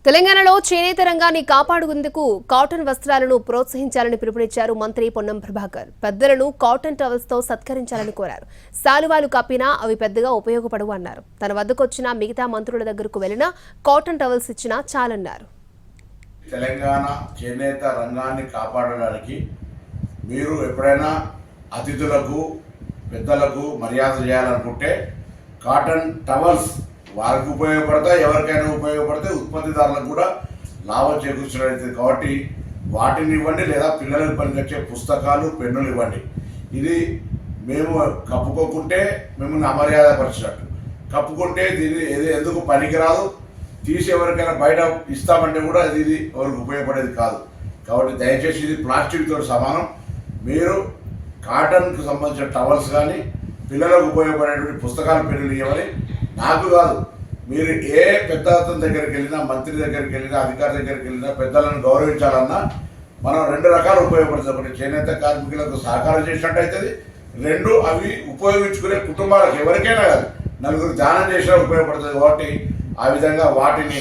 తెలంగాణలో చేనేత రంగాన్ని కాపాడుకుందుకు కాటన్ వస్త్రాలను ప్రోత్సహించాలని పిలుపునిచ్చారు మంత్రి పొన్నం ప్రభాకర్. పెద్దలను కాటన్ టవల్స్ తో సత్కరించాలని కోరారు. సాలువాలు కప్పినా అవి పెద్దగా ఉపయోగపడవు అన్నారు. తన వద్దకు వచ్చిన మిగతా మంత్రుల దగ్గరకు వెళ్లినా కాటన్ టవల్స్ ఇచ్చినా చాలన్నారు. తెలంగాణ చేనేత రంగాన్ని కాపాడడానికి మీరు ఎప్పుడైనా అతిథులకు పెద్దలకు మర్యాద చేయాలనుకుంటే కాటన్ టవల్స్ వారికి ఉపయోగపడతాయి, ఎవరికైనా ఉపయోగపడతాయి, ఉత్పత్తిదారులకు కూడా లాభం చేకూర్చడం. కాబట్టి వాటిని ఇవ్వండి, లేదా పిల్లలకు పనికొచ్చే పుస్తకాలు పెన్నులు ఇవ్వండి. ఇది మేము కప్పుకోకుంటే మిమ్మల్ని అమర్యాద పరిచినట్టు, కప్పుకుంటే దీన్ని ఎందుకు పనికిరాదు, తీసి ఎవరికైనా బయట ఇస్తామంటే కూడా ఇది ఎవరికి ఉపయోగపడేది కాదు. కాబట్టి దయచేసి ఇది ప్లాస్టిక్ తోటి సమానం. మీరు కాటన్కు సంబంధించిన టవల్స్ కానీ పిల్లలకు ఉపయోగపడేటువంటి పుస్తకాలు పెన్నులు ఇవ్వాలి. నాకు కాదు, మీరు ఏ పెద్ద అతని దగ్గరికి వెళ్ళినా, మంత్రి దగ్గరికి వెళ్ళినా, అధికారి దగ్గరికి వెళ్ళినా పెద్దలను గౌరవించాలన్నా మనం రెండు రకాలు ఉపయోగపడుతుంది. ఒకటి చేనేత కార్మికులకు సహకారం చేసినట్టు అవుతుంది, రెండు అవి ఉపయోగించుకునే కుటుంబాలకు ఎవరికైనా కాదు నలుగురు దానం చేసినా ఉపయోగపడుతుంది. కాబట్టి ఆ విధంగా వాటిని